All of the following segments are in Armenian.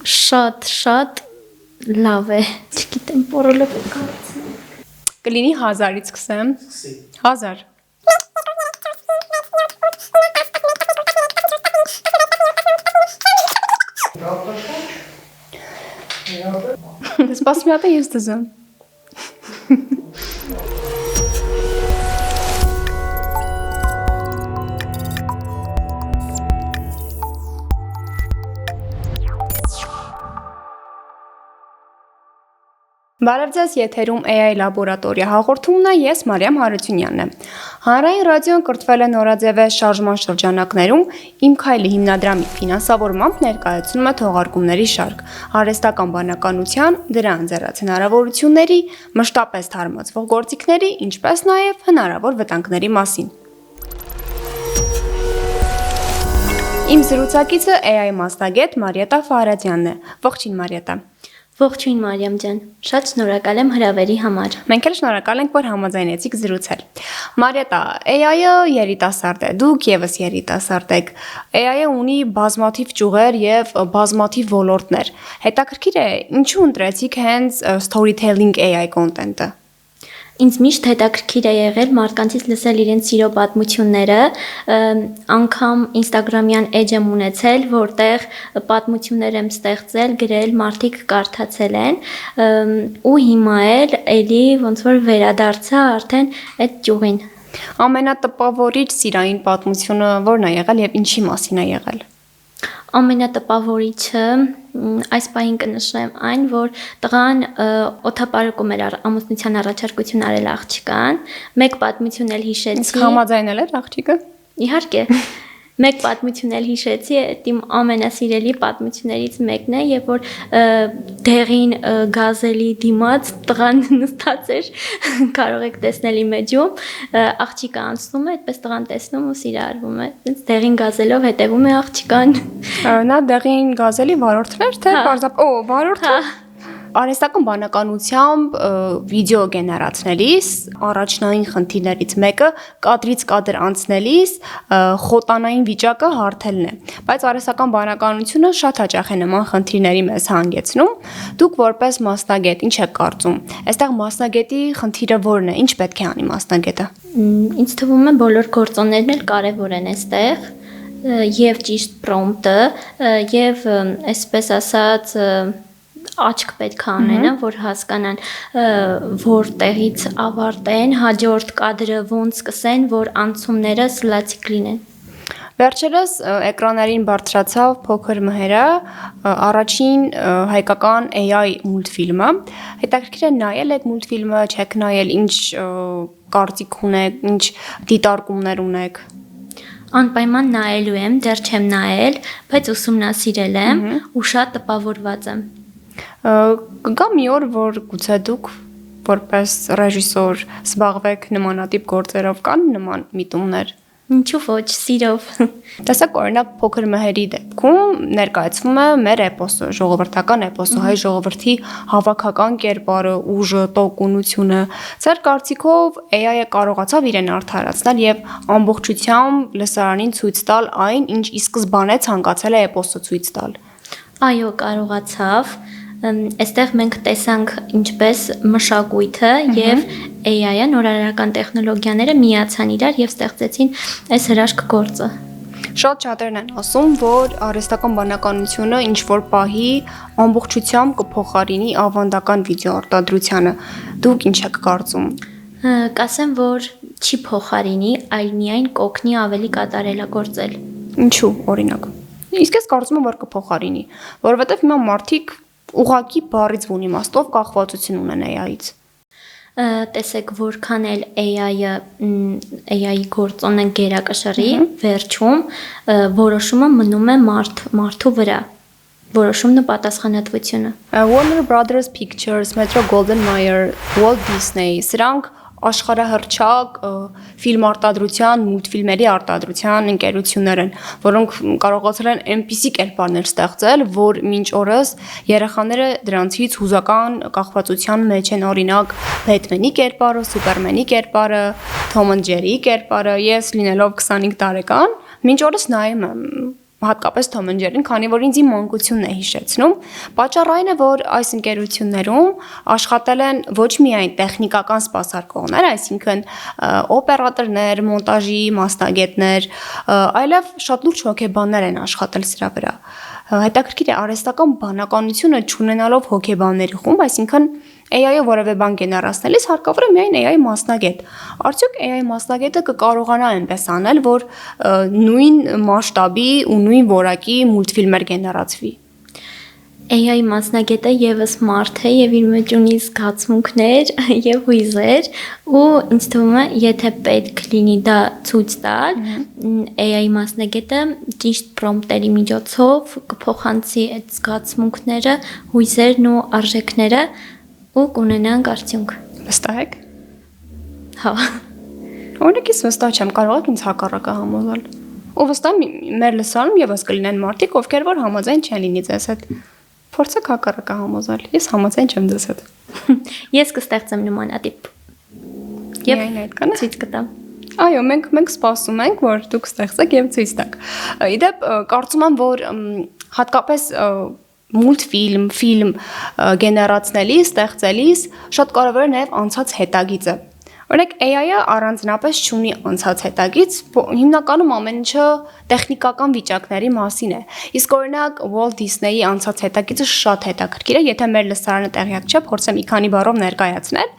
Շատ լավ է, չգիտեմ, որը կարծեմ։ Կլինի 1000-ից սկսեմ։ 1000։ Դες սպասի մի հատ ես դզեմ։ Բարև ձեզ, եթերում AI լաբորատորիա հաղորդումն է, ես Մարիամ Հարությունյանն եմ։ Հանրային ռադիոն կրթվել է նորաձև շարժման շրջանակներում Իմ քայլի հիմնադրամի ֆինանսավորմամբ ներկայացնում է թողարկումների շարք, արհեստական բանականության, դրա ընձեռած հնարավորությունների, մշտապես թարմացվող գործիքների, ինչպես նաև հնարավոր վտանգների մասին։ Իմ զրուցակիցը AI մասնագետ Մարիետա Ֆարադյանն է։ Ողջույն Մարիետա։ Ողջույն Մարիամ ջան, շատ շնորհակալ եմ հրավերի համար։ Մենք էլ շնորհակալ ենք, որ համաձայնեցիք զրուցել։ Մարիետա, AI-ը երիտասարդ է, դուք եւս երիտասարդ եք։ AI-ը ունի բազմաթիվ ճյուղեր եւ բազմաթիվ ոլորտներ։ Հետաքրքիր է, ինչու ընտրեցիք հենց storytelling AI content-ը։ Ինձ միշտ հետաքրքիր է եղել մարդկանցից լսել իրենց սիրո պատմությունները, անգամ Instagram-յան էջ եմ ունեցել, որտեղ պատմություններ եմ ստեղծել, գրել, մարդիկ կարդացել են, ու հիմա էլի ոնց որ վերադարձա արդեն այդ ճյուղին։ Ամենատպավորիչ սիրային պատմությունը ո՞րն է եղել եւ ինչի մասին է եղել։ Ամենատպավորիչը այս պահին կնշեմ այն, որ տղան օթապարակում էր ամուսնության առաջարկություն արել աղջկան, մեկ պատմություն էլ հիշեցի։ Իսկ համաձայնել էր աղջիկը։ Իհարկե։ Մեկ պատմություն էլ հիշեցի, այդ իմ ամենասիրելի պատմություններից մեկն է, երբ որ դեղին գազելի դիմաց տղան նստած էր, կարող եք տեսնել իմեջում, աղջիկը անցնում է, այդպես տղան տեսնում ու սիրահարվում է, այնց դեղին գազելով հետևում է աղջկան։ Նա դեղին գազելի վարորդն էր, թե վարորդը։ Արհեստական բանականությամբ վիդեո գեներացնելիս առաջնային խնդիրներից մեկը կադրից կադր անցնելիս խոտանային վիճակը հարթելն է, բայց արհեստական բանականությունը շատ հաճախ է նման խնդիրների մեզ հանգեցնում։ Դուք որպես մասնագետ ինչ եք կարծում։ Այստեղ մասնագետի խնդիրը ո՞րն է, ինչ պետք է անի մասնագետը։ Ինձ թվում է բոլոր գործոններն էլ կարևոր են այստեղ, եւ ճիշտ պրոմպտը, եւ այսպես ասած աչք պետք է անեն, որ հասկանան որտեղից ավարտեն, հաջորդ կադրը ոնց սկսեն, որ անցումները սլացիկ լինեն։ Վերջերս էկրաններին բարձրացավ Փոքր մհերը, առաջին հայկական AI մուլտֆիլմը։ Հետաքրքիր է նայել այդ մուլտֆիլմը, չեք նայել, ինչ կարծիք ունեք, ինչ դիտարկումներ ունեք։ Անպայման նայելու եմ, դեռ չեմ նայել, բայց ուսումնասիրել եմ ու շատ տպավորված եմ։ Կգա մի օր, որ գուցե դուք որպես ռեժիսոր զբաղվեք նմանատիպ գործերով, կան նման միտումներ։ Ինչու ոչ, սիրով։ Տեսեք, օրինակ Փոքր մհերի դեպքում ներկայացվում է մեր էպոսը, ժողովրդական էպոսը, հայ ժողովրդի հավաքական կերպարը, ուժը, տոկունությունը։ Ձեր կարծիքով AI-ը կարողացավ իրեն արդարացնել եւ ամբողջությամբ լսարանին ցույց տալ այն, ինչ ի սկզբանե ցանկացել է էպոսը ցույց տալ։ Այո, կարողացավ։ Այստեղ մենք տեսանք ինչպես մշակույթը եւ AI-ը, նորարարական տեխնոլոգիաները միացան իրար եւ ստեղծեցին այս հրաշք գործը։ Շատերն են ասում, որ արհեստական բանականությունը ինչ որ պահի ամբողջությամբ կփոխարինի ավանդական վիդեոարտադրությանը։ Դուք ինչ եք կարծում։ Կասեմ, որ չի փոխարինի, այլ միայն կօգնի ավելի կատարելագործել։ Ինչու, օրինակ։ Իսկ ես կարծում եմ, որ կփոխարինի, որովհետեւ հիմա մարդիկ ուղղակի բառից բուն իմաստով կախվածություն ունեն AI-ից։ Տեսեք, որքան էլ AI-ի գործոնը գերակշռի, վերջում որոշումը մնում է մարդու վրա։ Որոշումն ու պատասխանատվությունը։ Warner Brothers Pictures, Metro-Goldwyn-Mayer, Walt Disney, սրանք աշխարհահռչակ ֆիլմարտադրության, մուլտֆիլմերի արտադրության ընկերություններ են, որոնք կարողացել են այնպիսի կերպարներ ստեղծել, որ մինչ օրս երեխաները դրանցից հուզական կախվածության մեջ են, օրինակ Բեթմենի կերպարը, Սուպերմենի կերպարը, Թոմ and Ջերիի կերպարը, ես լինելով 25 տարեկան, մինչ օրս նայում եմ հատկապես Tom and Jerry-ն, քանի որ ինձ իմ մանկությունն է հիշեցնում։ Պատճառը այն է, որ այս ընկերություններում աշխատել են ոչ միայն տեխնիկական սպասարկողներ, այսինքն օպերատորներ, մոնտաժի մասնագետներ, այլև շատ լուրջ հոգեբաններ են աշխատել սրա վրա։ Հետաքրքիր է արհեստական բանականությունը չունենալով հոգեբանների խումբ, այսինքն AI-ը որևէ բան գեներացնելիս հարկավոր է միայն AI մասնագետ։ Արդյոք AI մասնագետը կկարողանա այնպես անել, որ նույն մասշտաբի ու նույն որակի մուլտֆիլմեր գեներացվի։ AI մասնագետը եւս մարդ է եւ իր մեջ ունի զգացմունքներ եւ հույզեր ու ինձ թվում է եթե պետք լինի դա ցույց տալ AI մասնագետը ճիշտ պրոմպտերի միջոցով կփոխանցի այդ զգացմունքները, հույզերն ու արժեքները ու կունենանք արդյունք։ Վստահ եք։ Հա։ Օրինակ ես վստահ չեմ, կարող եք ինձ հակառակը համոզել։ Ու վստահ մեր լսարանում եւս կլինեն մարդիկ, ովքեր որ համաձայն չեն լինի ձեզ հետ։ Փորձեք հակառակը համոզել։ Ես համաձայն չեմ ձեզ հետ։ Ես կստեղծեմ նմանատիպ։ Եվ այդքան ցույց կտամ։ Այո, մենք սպասում ենք, որ դուք ստեղծեք եւ ցույց տաք։ Իդեպ կարծում եմ, որ հատկապես մուլտֆիլմ, ֆիլմ գեներացնելիս, ստեղծելիս շատ կարևոր է նաեւ անցած հետագիծը։ Օրինակ AI-ը առանձնապես չունի անցած հետագից, հիմնականում ամեն ինչը տեխնիկական վիճակների մասին է։ Իսկ օրինակ Walt Disney-ի անցած հետագիծը շատ հետաքրքիր է, եթե մեր լսարանը տեղյակ չէ, փորձեմ մի քանի բառով ներկայացնել։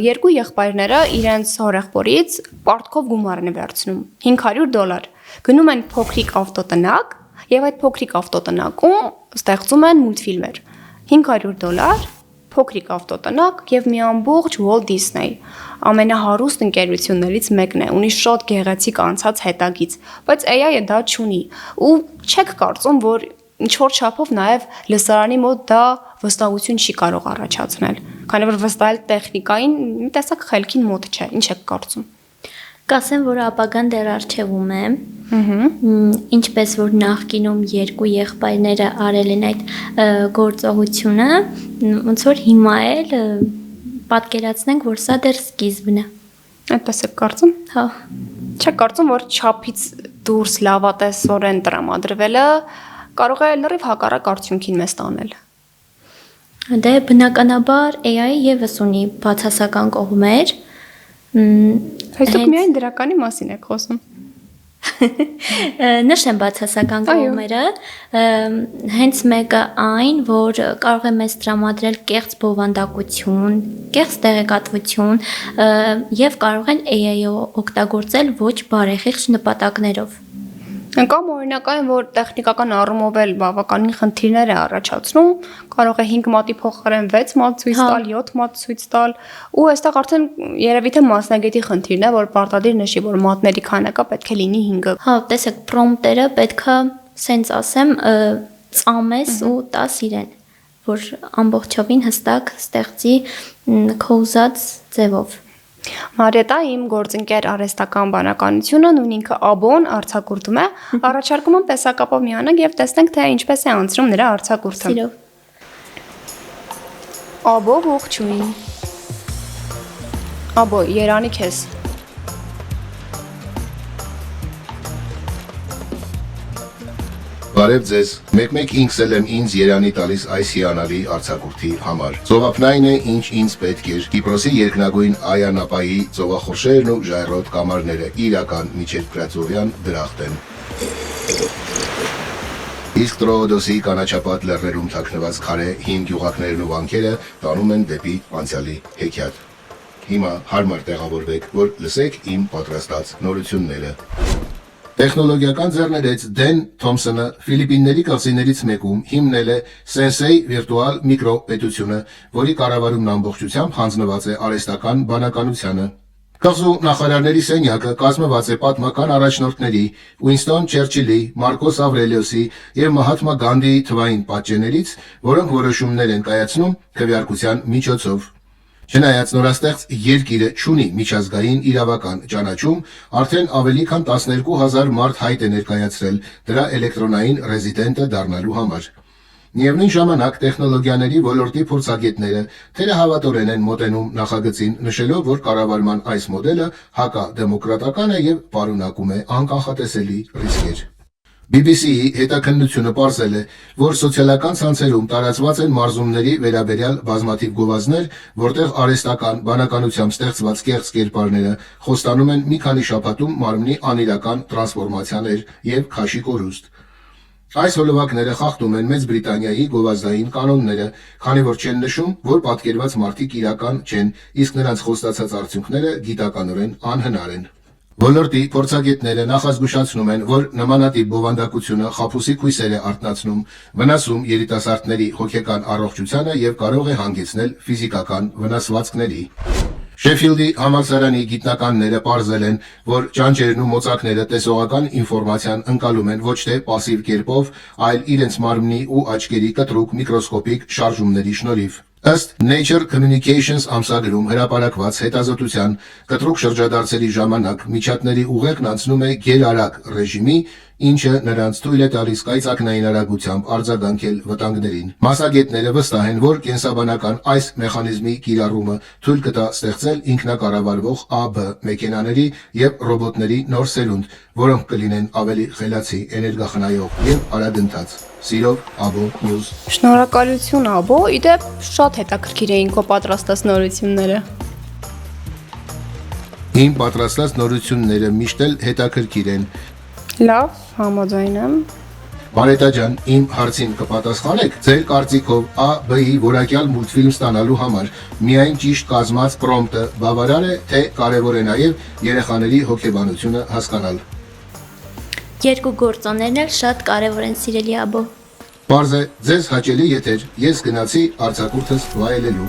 Երկու եղբայրները իրենց հորեղբորից պարտքով գումար են վերցնում $500։ Գնում են փոքրիկ ավտոտնակ եւ այդ փոքրիկ ավտոտնակում ստեղծում են մուլտֆիլմեր։ $500 փոքրիկ ավտոտնակ եւ մի ամբողջ Walt Disney ամենահարուստ ընկերություններից մեկն է, ունի շատ գեղեցիկ անցած հետագից, բայց AI-ը դա չունի ու չեք կարծում, որ ինչ որ չափով նաեւ լսարանի մոտ դա վստահություն չի կարող առաջացնել, քանի որ վստահել տեխնիկային մի տեսակ խելքին մոտ չէ, ինչ եք կարծում։ Կասեմ, որ ապագան դեռ առջևում է։ Ինչպես որ նախկինում երկու եղբայրները արել են այդ գործողությունը, ոնց որ հիմա էլ պատկերացնենք, որ սա դեռ սկիզբն է։ Այդպես եք կարծում։ Հա։ Չեք կարծում, որ չափից դուրս լավատեսորեն տրամադրվելը կարող է լրիվ հակառակ արդյունքին մեզ տանել։ Դե բնականաբար AI-ը եւս ունի բացասական կողմեր։ Բայց դուք միայն դրականի մասին եք խոսում։ Նշեմ բացասական կողմերը, հենց մեկը այն, որ կարող է մեզ տրամադրել կեղծ բովանդակություն, կեղծ տեղեկատվություն եւ կարող են AI-ը օգտագործել ոչ բարեխիղճ նպատակներով։ Կամ օրինակ այն, որ տեխնիկական առումով էլ բավականին խնդիրներ է առաջացնում, կարող է 5 մատի փոխարեն 6 մատ ցույց տալ, 7 մատ ցույց տալ, ու այստեղ արդեն երևի թե մասնագետի խնդիրն է, որ պարտադիր նշի, որ մատների քանակը պետք է լինի 5-ը։ Հա, տեսեք, պրոմպտերը պետքա, սենց ասեմ, ծամես ու տաս իրեն, որ ամբողջովին հստակ ստեղծի քո ուզած ձևով։ Մարիետա իմ գործընկեր արհեստական բանականությունը նույն ինքը Աբոն արձակուրդում է, առաջարկում եմ տեսակապով միանանք եւ տեսնենք թե ինչպես է անցնում նրա արձակուրդը։ Սիրով։ Աբո ողջույն։ Աբո, երանի քեզ։ Բարև ձեզ, մեկ-մեկ ինքս էլ եմ ինձ երանի տալիս այս հիանալի արձակուրդի համար։ Ծովափնային է, ինչ ինձ պետք էր, Կիպրոսի երկնագույն Այանապայի ծովախորշերն ու ժայռոտ կամարները իրական միջերկրածովյան դրախտ են։ Իսկ Տրոոդոսի կանաչապատ լեռներում թաքնված քարե հին գյուղակներն ու վանքերը տանում են դեպի անցյալի հեքիաթ։ Հիմա հարմար տեղավորվեք, որ լսեք իմ պատրաստած նորությունները։ Տեխնոլոգիական ձեռներեց Դեն Թոմսոնը Ֆիլիպինների կղզիներից մեկում հիմնել է Sensei վիրտուալ միկրոպետությունը, որի կառավարումն ամբողջությամբ հանձնված է արհեստական բանականությանը։ Կղզու նախարարների սենյակը կազմված է պատմական առաջնորդների Ուինստոն Չերչիլի, Մարկոս Ավրելիոսի և Մահատմա Գանդիի թվային պատճեններից, որոնք որոշումներ են կայացնում քվեարկության միջոցով։ Չնայած նորաստեղծ երկիրը չունի միջազգային իրավական ճանաչում, արդեն ավելի քան 12,000 մարդ հայտ է ներկայացրել դրա էլեկտրոնային ռեզիդենտը դառնալու համար։ Միևնույն ժամանակ տեխնոլոգիաների ոլորտի փորձագետները թերահավատորեն են մոտենում նախագծին, նշելով, որ կառավարման այս մոդելը հակադեմոկրատական է և պարունակում է անկանխատեսելի ռիսկեր։ BBC-ի հետաքննությունը պարզել է, որ սոցիալական ցանցերում տարածված են մարզումների վերաբերյալ բազմաթիվ գովազդներ, որտեղ արհեստական բանականությամբ ստեղծված կեղծ կերպարները խոստանում են մի քանի շաբաթում մարմնի անիրական տրանսֆորմացիաներ եւ քաշի կորուստ։ Այս հոլովակները խախտում են Մեծ Բրիտանիայի գովազդային կանոնները, քանի որ չեն նշում, որ պատկերված մարդիկ իրական չեն, իսկ նրանց խոստացած արդյունքները գիտականորեն անհնար են։ Ոլորտի փորձագետները նախազգուշացնում են, որ նմանատիպ բովանդակությունը խաբուսիկ հույսեր է արթնացնում, վնասում երիտասարդների հոգեկան առողջությանը եւ կարող է հանգեցնել ֆիզիկական վնասվածքների։ Շեֆիլդի համալսարանի գիտնականները պարզել են, որ ճանճերն ու մոծակները տեսողական ինֆորմացիան ընկալում են ոչ թե պասիվ կերպով, այլ իրենց մարմնի ու աչքերի կտրուկ միկրոսկոպիկ շարժումների շնորհիվ։ Ըստ Nature Communications ամսագրում հրապարակված հետազոտության, կտրուկ շրջադարձերի ժամանակ միջատների ուղեղն անցնում է գերարագ ռեժիմի, ինչը նրանց թույլ է տալիս կայծակնային արագությամբ արձագանքել վտանգներին։ Մասնագետները վստահ են, որ կենսաբանական այս մեխանիզմի կիրառումը թույլ կտա ստեղծել ինքնակառավարվող AB մեքենաների եւ ռոբոտների նոր սերունդ, որոնք կլինեն ավելի խելացի, էներգախնայող եւ արագընթաց։ Սիրով Abo News։ Շնորհակալություն Abo, իդեպ շատ հետաքրքիր էին քո պատրաստած նորությունները։ Իմ պատրաստած նորությունները միշտ էլ հետաքրքիր են։ Լավ, համաձայն եմ։ Բարետա ջան, իմ հարցին կպատասխանեք ձեր կարծիքով AB-ի որակյալ մուլտֆիլմ ստանալու համար միայն ճիշտ կազմած պրոմպտը բավարար է, թե կարևոր է նաև երեխաների հոգեբանությունը հասկանալ։ Երկու գործոններն էլ շատ կարևոր են, սիրելի Աբո։ Պարզ է, ձեզ հաճելի եթեր, ես գնացի արձակուրդս վայելելու։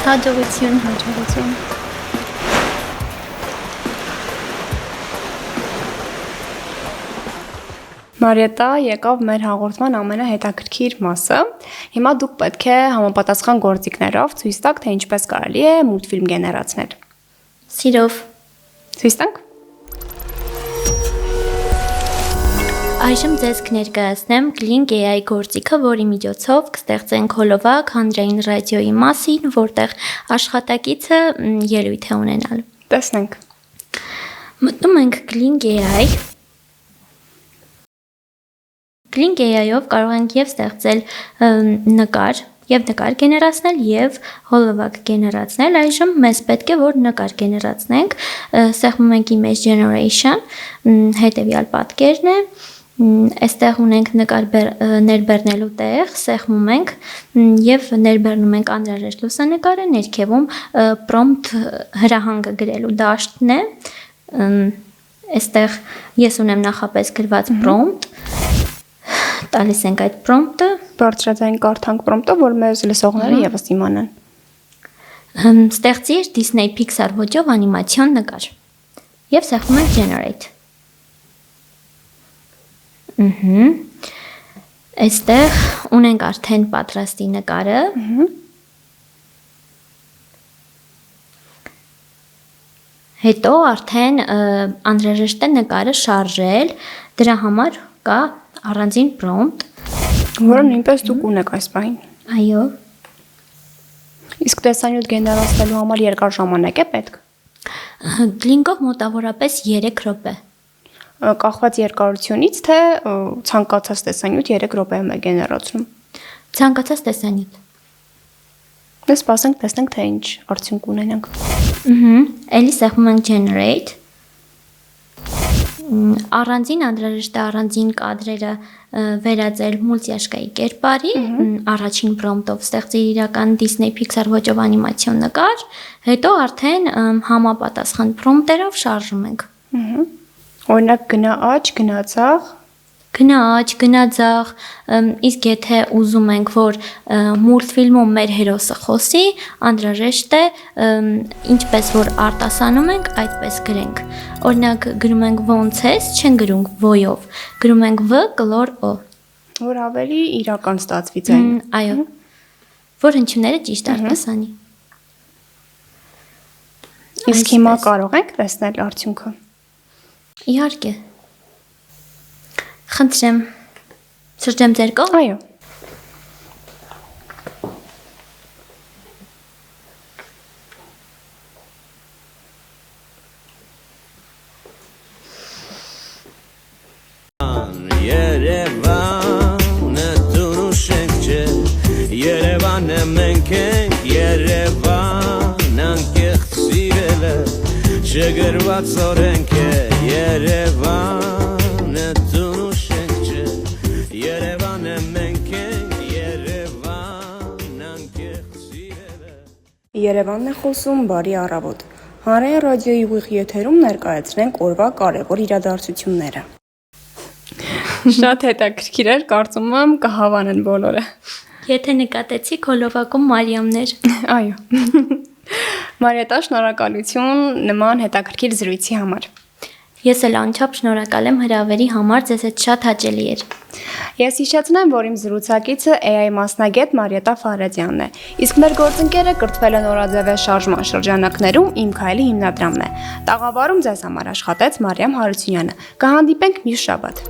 Հաջողություն։ Հաջողություն։ Մարիետա եկավ մեր հաղորդման ամենահետաքրքիր մասը։ Հիմա դուք պետք է համապատասխան գործիքներով ցույց տաք, թե ինչպես կարելի է մուլտֆիլմ գեներացնել։ Սիրով։ Ցույց տանք։ Այժմ ձեզ կներկայացնեմ Kling AI գործիքը, որի միջոցով կստեղծենք հոլովակ հանրային ռադիոյի մասին, որտեղ աշխատակիցը ելույթ է ունենալ։ Տեսնենք։ Մտնում ենք Kling AI։ Kling AI-ով կարող ենք եւ ստեղծել նկար եւ նկար գեներացնել եւ հոլովակ գեներացնել։ Այժմ մեզ պետք է որ նկար գեներացնենք։ Սեղմում ենք image generation, հետեւյալ պատկերն է։ Այստեղ ունենք նկար ներբեռնելու տեղ, սեղմում ենք եւ ներբեռնում ենք անհրաժեշտ լուսանկարը, ներքևում prompt հրահանգը գրելու դաշտն է։ Այստեղ ես ունեմ նախապես գրված prompt, տալիս ենք այդ prompt-ը, բարձրաձայն կարդանք prompt-ը, որ մեզ լսողները եւս իմանան։ Ստեղծիր Disney Pixar ոճով անիմացիոն նկար։ Եվ սեղմում ենք generate։ Այստեղ ունենք արդեն պատրաստի նկարը։ Հետո արդեն անհրաժեշտ է նկարը շարժել, դրա համար կա առանձին prompt, որը նույնպես դուք ունեք այս պահին։ Այո։ Իսկ տեսանյութ գեներացնելու համար երկար ժամանակ է պետք։ Kling-ով մոտավորապես 3 րոպե։ Կախված երկարությունից, թե ցանկացած տեսանյութ 3 րոպեում է գեներացնում։ Ցանկացած տեսանյութ։ Դες սպասենք, տեսնենք, թե ինչ արդյունք ունենանք։ Էլի սեղմում ենք generate։ Առանձին անհրաժեշտ է առանձին կադրերը վերածել մուլտիաշխայի կերպարի, առաջին prompt-ով ստեղծիր իրական Disney Pixar ոճով անիմացիոն նկար, հետո արդեն համապատասխան prompt-երով շարժում ենք։ Օրինակ գնա աջ, գնա ցախ, գնա աջ, գնա ձախ, իսկ եթե ուզում ենք, որ մուլտֆիլմում մեր հերոսը խոսի, անհրաժեշտ է ինչպես որ արտասանում ենք, այդպես գրենք։ Օրինակ գրում ենք ոնց ես, չեն գրում ո-ով, գրում ենք վ կլոր օ։ Որ ավելի իրական ստացվի ձայնը։ Այո։ Որ հնչյունները ճիշտ արտասանի։ Իսկ հիմա կարող ենք տեսնել արդյունքը։ Իհարկե։ Խնդրեմ, շրջեմ ձեր կողմ։ Այո։ Yeah. Երևանը մենք ենք, Երևան անկեղծ սիրելը, չգրված օրենք է, Երևանը տուն ու շենք չէ, Երևանը մենք ենք, Երևան անկեղծ սիրելը։ Երևանն է խոսում, բարի առավոտ։ Հանրային ռադիոյի ուղիղ եթերում ներկայացնենք օրվա կարևոր իրադարձությունները։ Շատ հետաքրքիր էր, կարծում եմ կհավանեն բոլորը։ Եթե նկատեցիք, հոլովակում Մարիամներ։ Այո։ Մարիետա, շնորհակալություն նման հետաքրքիր զրույցի համար։ Ես էլ անչափ շնորհակալ եմ հրավերի համար, ձեզ հետ շատ հաճելի էր։ Ես հիշեցնեմ, որ իմ զրուցակիցը AI մասնագետ Մարիետա Ֆարադյանն է, իսկ մեր գործընկերը կրթվել է նորաձևե շարժման շրջանակներում Իմ քայլի հիմնադրամն է։ Տաղավարում ձեզ համար աշխատեց Մարիամ Հարությունյանը։ Կհանդիպենք մյուս շաբաթ։